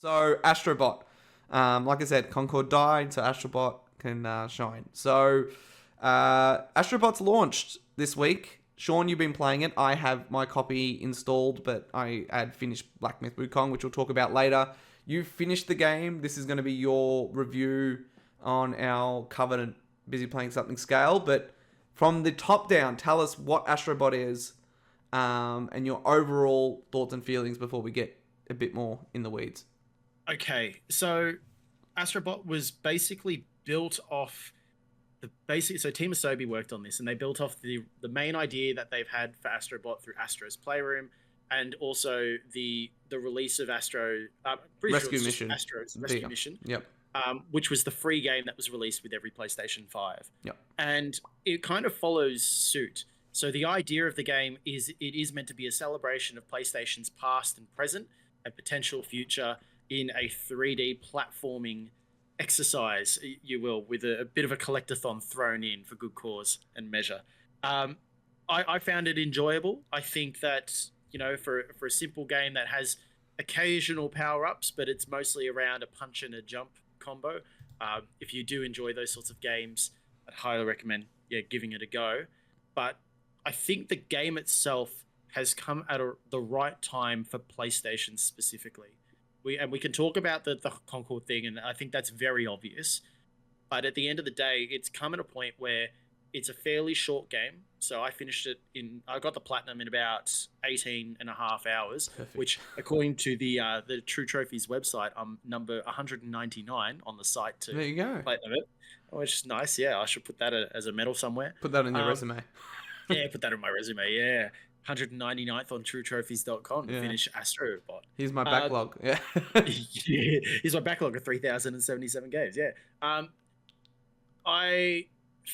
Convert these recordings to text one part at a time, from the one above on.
So Astrobot, like I said, Concord died, so Astrobot can shine. So Astrobot's launched this week. Sean, you've been playing it. I have my copy installed, but I had finished Black Myth Wukong, which we'll talk about later. You've finished the game. This is going to be your review on our Covenant Busy Playing Something scale. But from the top down, tell us what Astrobot is and your overall thoughts and feelings before we get a bit more in the weeds. Okay, so Astrobot was basically built off the basic. So Team Asobi worked on this, and they built off the main idea that they've had for Astrobot through Astro's Playroom, and also the release of Astro Rescue Mission. Astro's Rescue Mission. Yep. Which was the free game that was released with every PlayStation 5. Yep. And it kind of follows suit. So the idea of the game is it is meant to be a celebration of PlayStation's past and present and potential future in a 3D platforming exercise, you will, with a bit of a collectathon thrown in for good cause and measure. I found it enjoyable. I think that, you know, for a simple game that has occasional power-ups, but it's mostly around a punch and a jump combo. If you do enjoy those sorts of games, I'd highly recommend giving it a go. But I think the game itself has come at the right time for PlayStation specifically. We can talk about the Concord thing, and I think that's very obvious. But at the end of the day, it's come at a point where it's a fairly short game. So I finished it I got the platinum in about 18 and a half hours, Perfect. Which according to the True Trophies website, I'm number 199 on the site to there you go. Platinum it, which is nice. Yeah, I should put that as a medal somewhere. Put that in your resume. Yeah, put that in my resume. Yeah. 199th on truetrophies.com to finish Astrobot. Here's my backlog. Yeah. Here's my backlog of 3,077 games. Yeah. I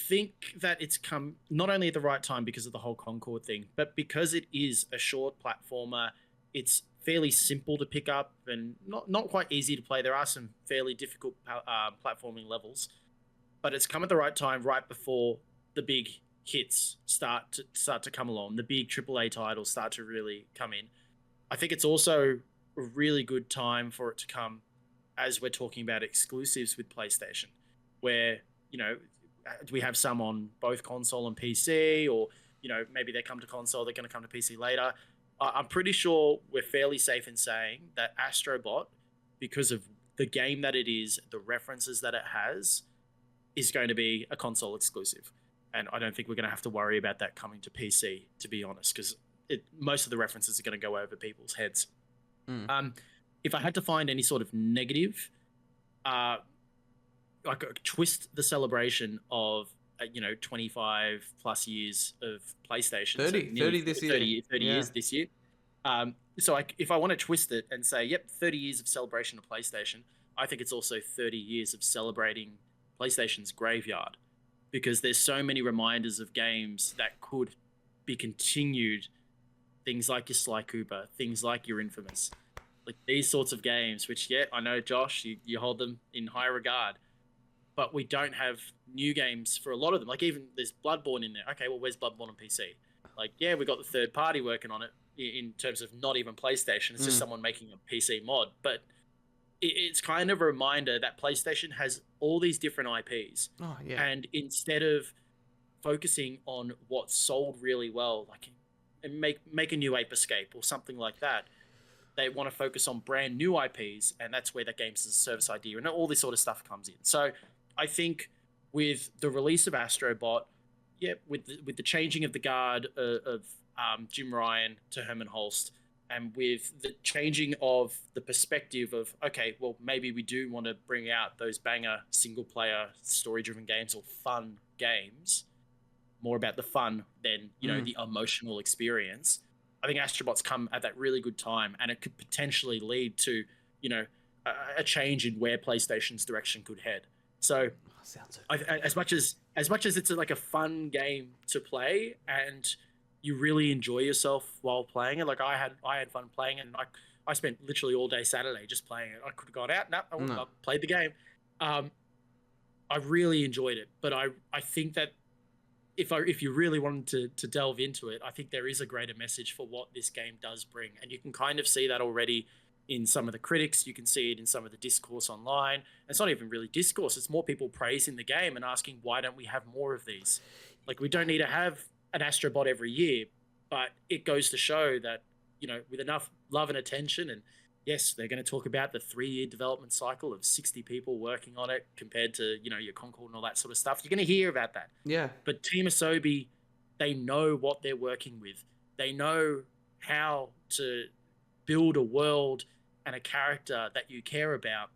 think that it's come not only at the right time because of the whole Concord thing, but because it is a short platformer. It's fairly simple to pick up and not quite easy to play. There are some fairly difficult platforming levels, but it's come at the right time, right before the big hits start to come along. The big AAA titles start to really come in. I think it's also a really good time for it to come as we're talking about exclusives with PlayStation, where, you know, we have some on both console and PC, or, you know, maybe they come to console, they're going to come to PC later. I'm pretty sure we're fairly safe in saying that Astrobot, because of the game that it is, the references that it has, is going to be a console exclusive. And I don't think we're going to have to worry about that coming to PC, to be honest, because most of the references are going to go over people's heads. If I had to find any sort of negative, I could twist the celebration of 25 plus years of PlayStation. 30 this year. 30 years this year. So if I want to twist it and say, yep, 30 years of celebration of PlayStation, I think it's also 30 years of celebrating PlayStation's graveyard. Because there's so many reminders of games that could be continued. Things like your Sly Cooper, things like your Infamous. Like these sorts of games, which, I know, Josh, you hold them in high regard. But we don't have new games for a lot of them. Like even there's Bloodborne in there. Okay, well, where's Bloodborne on PC? Like, we got the third party working on it in terms of not even PlayStation. It's just someone making a PC mod. But it's kind of a reminder that PlayStation has all these different IPs. Oh, yeah. And instead of focusing on what sold really well, like make a new Ape Escape or something like that, they want to focus on brand new IPs, and that's where the games as a service idea and all this sort of stuff comes in. So I think with the release of Astrobot, with the changing of the guard of Jim Ryan to Herman Holst, and with the changing of the perspective of, okay, well, maybe we do want to bring out those banger single-player, story-driven games or fun games, more about the fun than, the emotional experience. I think Astrobot's come at that really good time, and it could potentially lead to, a change in where PlayStation's direction could head. So, as much as it's like a fun game to play, and you really enjoy yourself while playing it. Like I had fun playing it, and I spent literally all day Saturday just playing it. I could have gone out, I played the game. I really enjoyed it, but I think that if you really wanted to delve into it, I think there is a greater message for what this game does bring, and you can kind of see that already in some of the critics. You can see it in some of the discourse online. It's not even really discourse. It's more people praising the game and asking, why don't we have more of these? Like, we don't need to have an Astrobot every year, but it goes to show that, with enough love and attention, and yes, they're going to talk about the 3-year development cycle of 60 people working on it compared to, your Concord and all that sort of stuff. You're going to hear about that. Yeah. But Team Asobi, they know what they're working with. They know how to build a world and a character that you care about.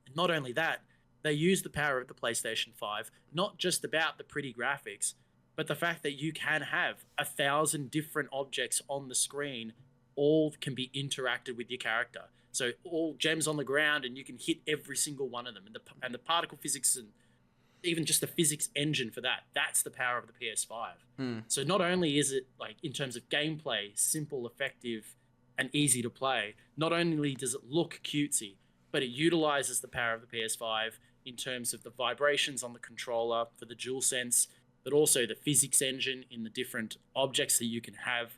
And not only that, they use the power of the PlayStation 5, not just about the pretty graphics, but the fact that you can have 1,000 different objects on the screen, all can be interacted with your character. So all gems on the ground, and you can hit every single one of them. And the particle physics, and even just the physics engine for that's the power of the PS5. So not only is it, like, in terms of gameplay, simple, effective, and easy to play, not only does it look cutesy, but it utilizes the power of the PS5 in terms of the vibrations on the controller for the DualSense, but also the physics engine in the different objects that you can have.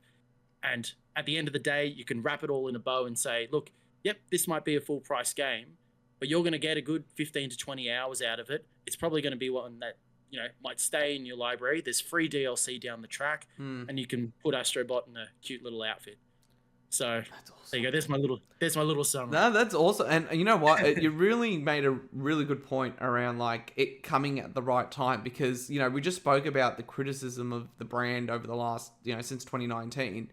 And at the end of the day, you can wrap it all in a bow and say, look, yep, this might be a full price game, but you're going to get a good 15 to 20 hours out of it. It's probably going to be one that, might stay in your library. There's free DLC down the track, and you can put Astrobot in a cute little outfit. So that's awesome. There you go. There's my little summary. No, that's awesome. And you know what? You really made a really good point around, like, it coming at the right time, because, we just spoke about the criticism of the brand over the last, since 2019.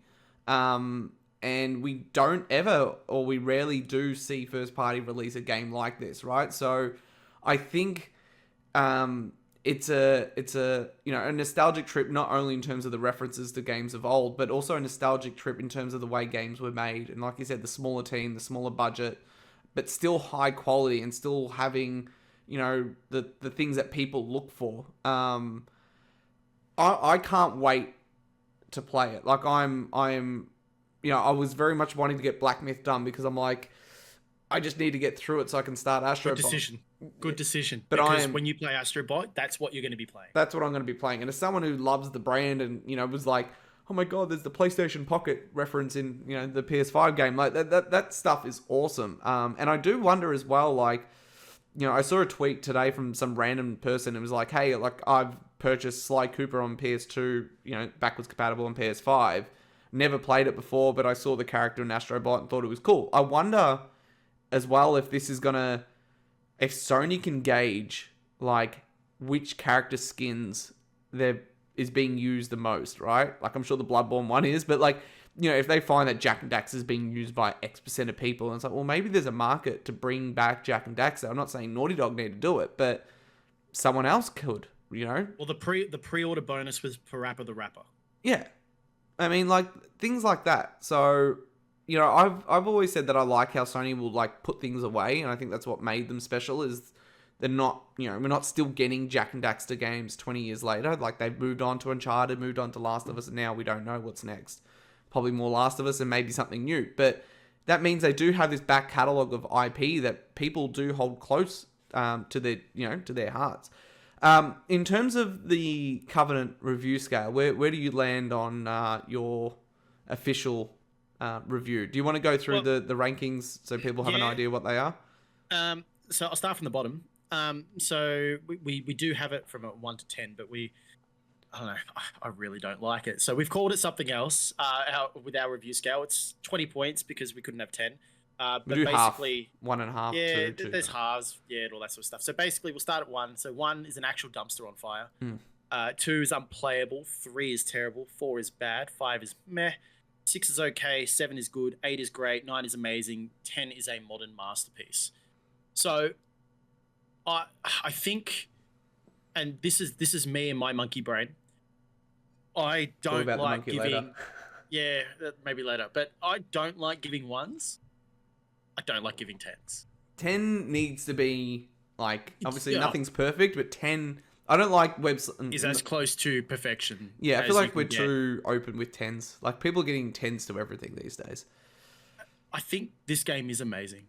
And we don't ever, or we rarely do see first party release a game like this, right? So I think, it's a a nostalgic trip, not only in terms of the references to games of old, but also a nostalgic trip in terms of the way games were made. And like you said, the smaller team, the smaller budget, but still high quality, and still having, the things that people look for. I can't wait to play it. Like, I was very much wanting to get Black Myth done, because I'm like, I just need to get through it so I can start Astrobot. Good decision. But because when you play Astrobot, that's what you're going to be playing. That's what I'm going to be playing. And as someone who loves the brand, and, was like, oh my God, there's the PlayStation Pocket reference in, the PS5 game. Like, that stuff is awesome. And I do wonder as well, like, I saw a tweet today from some random person. It was like, hey, like, I've purchased Sly Cooper on PS2, backwards compatible on PS5. Never played it before, but I saw the character in Astrobot and thought it was cool. I wonder as well if this is gonna, if Sony can gauge, like, which character skins there is being used the most, right? Like, I'm sure the Bloodborne one is, but, like, if they find that Jak and Dax is being used by X% of people, and it's like, well, maybe there's a market to bring back Jak and Dax. I'm not saying Naughty Dog need to do it, but someone else could, Well, the pre-order bonus was Parappa the Rapper. Yeah. I mean, like, things like that. So, I've always said that I like how Sony will, like, put things away, and I think that's what made them special, is they're not, we're not still getting Jak and Daxter games 20 years later. Like, they've moved on to Uncharted, moved on to Last of Us, and now we don't know what's next. Probably more Last of Us and maybe something new. But that means they do have this back catalogue of IP that people do hold close to their, to their hearts. In terms of the Covenant review scale, where do you land on your official review? Do you want to go through the rankings so people have an idea what they are? So I'll start from the bottom. So we do have it from a 1 to 10, but I don't know, I really don't like it. So we've called it something else with our review scale. It's 20 points because we couldn't have 10. But we do basically, half, 1.5, yeah, 2, there's halves, yeah, and all that sort of stuff. So basically, we'll start at 1. So 1 is an actual dumpster on fire. 2 is unplayable. 3 is terrible. 4 is bad. 5 is meh. 6 is okay. 7 is good. 8 is great. 9 is amazing. 10 is a modern masterpiece. So I think, and this is me and my monkey brain. I don't like giving. Later. Yeah, maybe later. But I don't like giving 1s. I don't like giving 10s. 10 needs to be, like, obviously nothing's perfect, but 10, I don't like webs is as close to perfection. Yeah, I feel like we're too open with 10s. Like, people are getting 10s to everything these days. I think this game is amazing.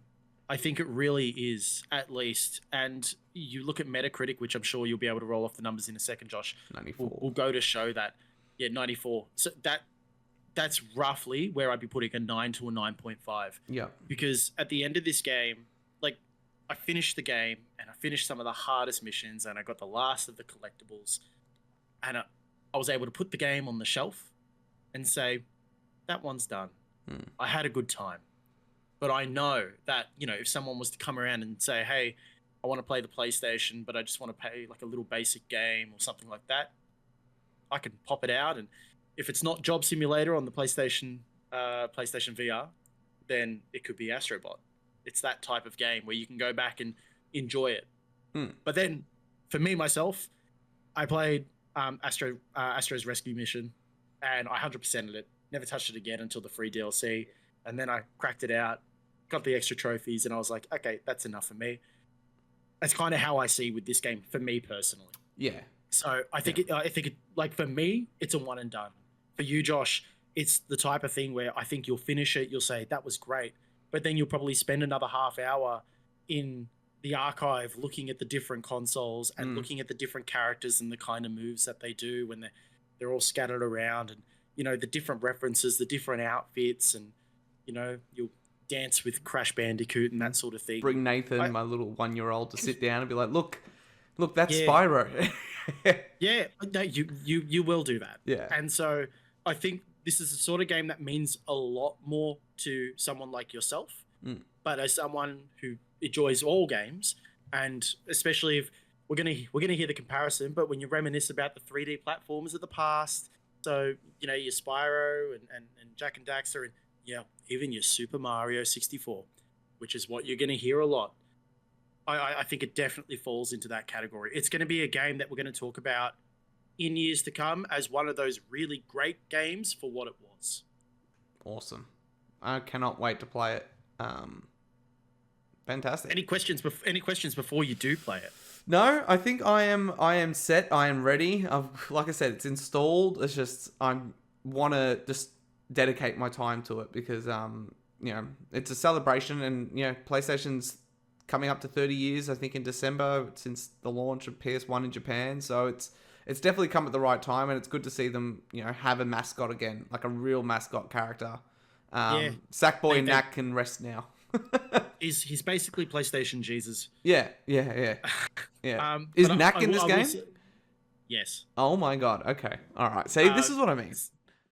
I think it really is, at least. And you look at Metacritic, which I'm sure you'll be able to roll off the numbers in a second, Josh. 94. We'll go to show that. Yeah, 94. So that's roughly where I'd be putting a 9 to a 9.5. Yeah. Because at the end of this game, like, I finished the game and I finished some of the hardest missions and I got the last of the collectibles, and I was able to put the game on the shelf and say, that one's done. I had a good time. But I know that, you know, if someone was to come around and say, hey, I want to play the PlayStation, but I just want to play like a little basic game or something like that, I can pop it out. And if it's not Job Simulator on the PlayStation VR, then it could be Astrobot. It's that type of game where you can go back and enjoy it. But then, for me, myself, I played Astro's Rescue Mission, and I 100%ed it. Never touched it again until the free DLC. And then I cracked it out, got the extra trophies, and I was like, okay, that's enough for me. That's kind of how I see with this game, for me personally. Yeah. So I think like, for me, it's a one and done. For you, Josh, it's the type of thing where I think you'll finish it, you'll say, that was great. But then you'll probably spend another half hour in the archive looking at the different consoles and looking at the different characters and the kind of moves that they do when they're all scattered around, and, you know, the different references, the different outfits, and, you know, you'll dance with Crash Bandicoot and that sort of thing. Bring Nathan, my little 1-year-old, to sit down and be like, look, that's Spyro. Yeah, no, you will do that. Yeah. And so I think this is the sort of game that means a lot more to someone like yourself. But as someone who enjoys all games, and especially if we're gonna hear the comparison, but when you reminisce about the 3D platformers of the past, so, you know, your Spyro and Jak and Daxter, and even your Super Mario 64, which is what you're gonna hear a lot. I think it definitely falls into that category. It's going to be a game that we're going to talk about in years to come as one of those really great games for what it was. Awesome. I cannot wait to play it. Fantastic. Any questions before you do play it? No, I think I am set. I am ready. Like I said, it's installed. It's just I want to just dedicate my time to it because you know, it's a celebration, and, you know, PlayStation's coming up to 30 years, I think, in December, since the launch of PS1 in Japan. So it's definitely come at the right time, and it's good to see them, you know, have a mascot again, like a real mascot character. Sackboy Knack can rest now. He's basically PlayStation Jesus. Yeah. Is Knack in this game? Yes. Oh my god. Okay. All right. See, this is what I mean.